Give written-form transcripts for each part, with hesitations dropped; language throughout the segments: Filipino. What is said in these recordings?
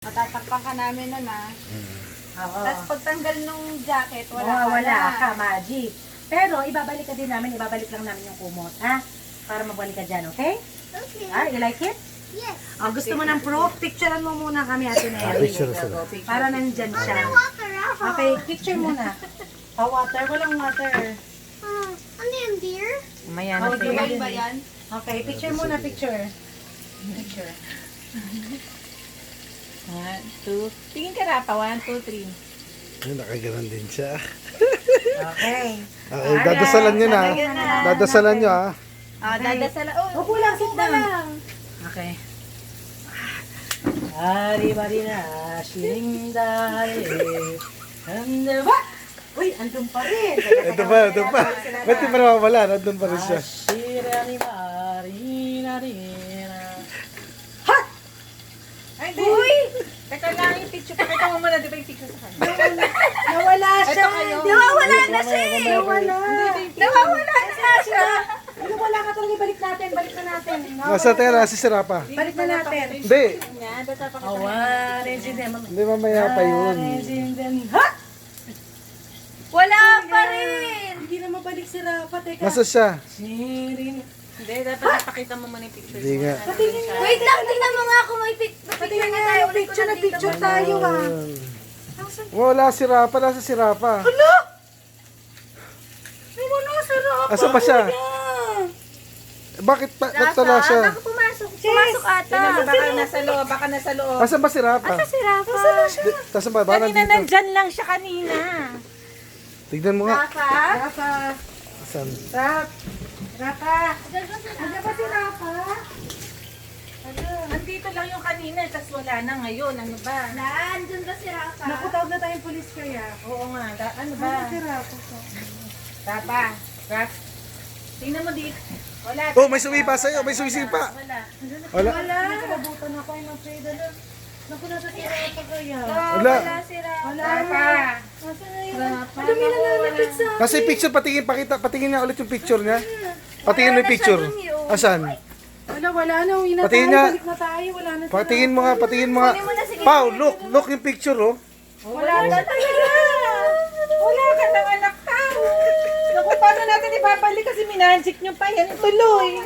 Matatakpan ka namin nun Oo. Tapos pagtanggal nung jacket, Wala ka, magic. Pero ibabalik ka din namin, ibabalik lang namin yung kumot, ha? Para magbalik ka dyan, okay? Okay. Ah, you like it? Yes. Gusto mo ng proof? Picturean mo muna kami, Ate Neri. Picture sila. Para nandyan siya. Water ako. Okay, picture muna. Water, walang water. Ano yung deer? Mayan. Okay, Okay ba yan? Okay, picture muna, picture. Picture. 1, 2. Tingin ka Rapa. 1, 2, 3. Ay, nakaganon din siya. Okay. Okay, dadasalan nyo na. Dadasalan nyo ha. Dadasala. Upo lang, sit down. Okay. Hari-bari na, shindari. Ba? Uy, andun pa rin. Ito pa, ito pa. Ba't di pa nawawala? Nandun pa rin siya. Uy! Teka lang yung picture. Pakita mo muna, di ba yung picture sa kanya? Nawala siya. Ito kayo. Nawawala na siya. Nawala. Nawawala na siya! Nawala ka talaga. Balik natin. Balik na natin. Nasa tera si Sirapa. Balik na natin. Hindi. Hindi Hindi mamaya pa yun. Ha? Wala pa rin! Hindi na mabalik si Rafa. Teka. Nasa siya? Hindi, dapat napakita mo muna yung picture. Hindi nga. Wait lang, tingnan mo nga kung may picture na tayo. Picture tayo ha. Wala si Rapa. Nasa si Rapa. Wala si Rafa. Asa ba siya? Bakit pa? Ba't wala siya? Baka pumasok. Pumasok ata. Baka nasa loob. Baka nasa loob. Asan ba si Rapa? Si Rafa. Asan ba? Baka Kanina nandito. nandyan lang siya kanina. Tignan mo nga. Rafa. Asan? Rafa. Ano ba si Rafa? Nandito lang yung kanina, tapos wala na ngayon. Ano ba? Nandun ba si Rafa? Naku, tawag na tayong pulis kaya. Oo nga. Ano ba? Ano si Rafa? Rafa. Raf. Tingnan mo dito. Wala. Oh, may sumipa sa'yo. May sumisipa. Wala. Wala. Wala. Nakalabutan ako ay nagpeda. Naku, nasa si Rafa kaya. Wala. Si Rafa. Wala. Rafa. Nasaan na yun? Rafa. Ang dami na nalapit sa... Kasi picture, patingin niya ulit yung picture niya. Patingin mo yung picture. Asan? Wala na. Uwi na Patingin tayo. nga. Balik na tayo. Wala na si Patingin mo nga, patingin mo nga. Pau, look yung picture oh. Wala na talaga. Wala ka ng anak ka. Naku, paano natin ibabalik kasi minanjik nyo pa yan. Tuloy.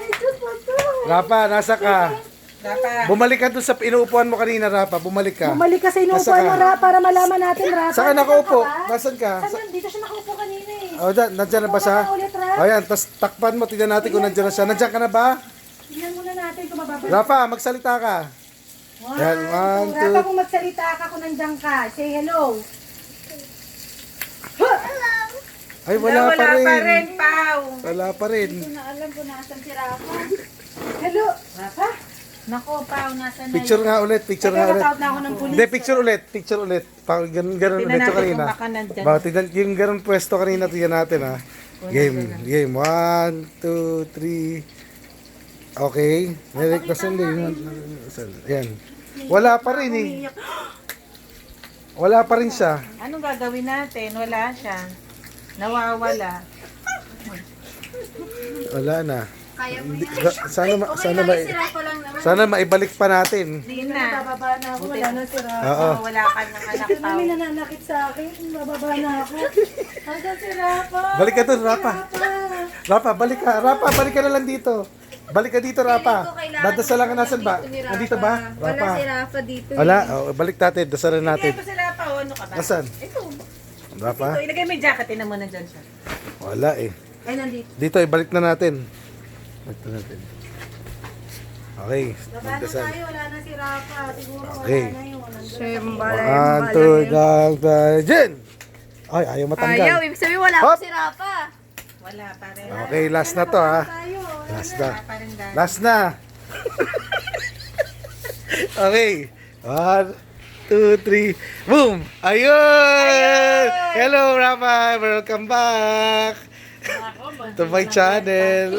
Rapa, nasa ka. Rafa. Bumalik ka dun sa inuupuan mo kanina, Rapa. Bumalik ka. Bumalik ka sa inuupuan mo, Rafa, para malaman natin, Rafa. Saan ka nakaupo? Nasaan ka? Saan? Dito siya nakaupo kanina eh. O, nandiyan na ba siya? Ulit, Rafa. Ayan, tas takpan mo. Tignan natin kung nandiyan na siya. Nandiyan ka na ba? Tingnan muna natin kung mababalik. Rafa, magsalita ka. Yan, 1, 2. Rafa, kung magsalita ka, kung nandiyan ka, say hello. Ay, wala pa rin. Pau. Wala pa rin. Na alam ko nasan si Rafa. Hello, Rafa. Nako, Pau, nasan na Picture nga ulit, picture nga ulit. Nagkakataot na ako ng pulis. Hindi, picture ulit. Ganun Tingnan ulit yung natin kanina. kung baka nandyan. Ba, tignan, yung ganun pwesto kanina, tignan natin ha. Game. 1, 2, 3. Okay. Nilike na sali. Yan. Wala pa rin eh. Wala pa rin siya. Anong gagawin natin? Wala siya. Nawawala. Wala na. Kaya mo yan. Sana maibalik pa natin. Hindi na. Bababa na ako, wala na si Rafa. Oo. Wala ka ng anak, Ito Pau. namin nananakit sa akin, bababa na ako. Hanggang si Rafa. Balik ka dun, Rapa. Rapa, balik ka. Rapa, balik ka na lang dito. Balik ka dito, Rapa. Dadasalan ka nasan ba? Nandito ba? Rapa. Rafa dito. Wala. Oh, balik natin. Dasalan natin. Ito sila, Pau. Ano ka ba? Nasaan? Ito. Rapa? Ito, ilagay mo yung jacket. Tinan mo nandyan siya. Wala eh. Ay, nandito. Dito, ibalik na natin. Balik na natin. Okay. Baba na Magdasal. tayo, wala na si Rafa. Siguro Okay. wala na yun. One, two, Jen! Ay, ayaw matanggal. ibig sabihin wala Hop! si Rafa. Wala pa rin. Okay, last na to ha. Last na. Wala pa rin dahil. Last na. Okay. 1, 2, 3. Boom! Ayun! Hello, Rafa! Welcome back to my channel.